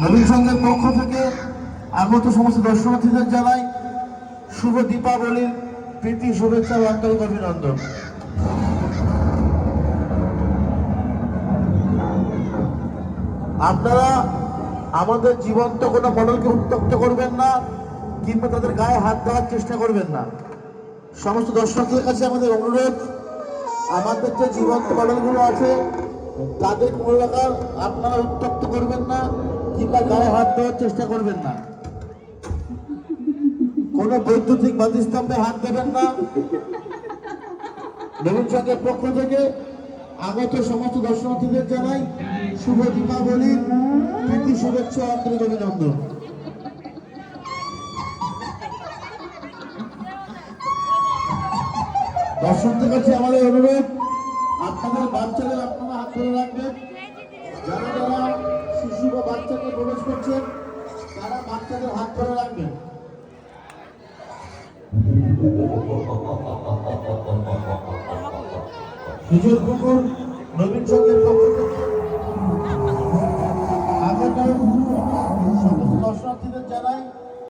নবীন সংঘের পক্ষ থেকে আগত সমস্ত দর্শনার্থীদের জানাই শুভ দীপাবলির প্রীতি শুভেচ্ছা ও আন্তরিক অভিনন্দন। আপনারা আমাদের জীবন্ত কোনো মডেলকে উত্ত্যক্ত করবেন না কিংবা তাদের গায়ে হাত দেওয়ার চেষ্টা করবেন না। সমস্ত দর্শকদের কাছে আমাদের অনুরোধ, আমাদের যে জীবন্ত মডেলগুলো আছে তাদের মূল্যাকার আপনারা উত্ত্যক্ত করবেন না কিংবা গায়ে হাত দেওয়ার চেষ্টা করবেন না। কোন বৈদ্যুতিক বাতিস্তম্ভে হাত দেবেন না। নবীন সংঘের পক্ষ থেকে আগত সমস্ত দর্শনার্থীদের জানাই শুভ দীপাবলির প্রীতি শুভেচ্ছা আন্তরিক অভিনন্দন। দর্শকদের কাছে আমাদের অনুরোধ, আপনাদের বাচ্চাদের আপনারা হাত ধরে রাখবেন। যারা যারা শিশু বা বাচ্চাকে প্রবেশ করছেন তারা বাচ্চাদের হাত ধরে রাখবেন। সুজন পুকুর নবীন সংঘের পক্ষ থেকে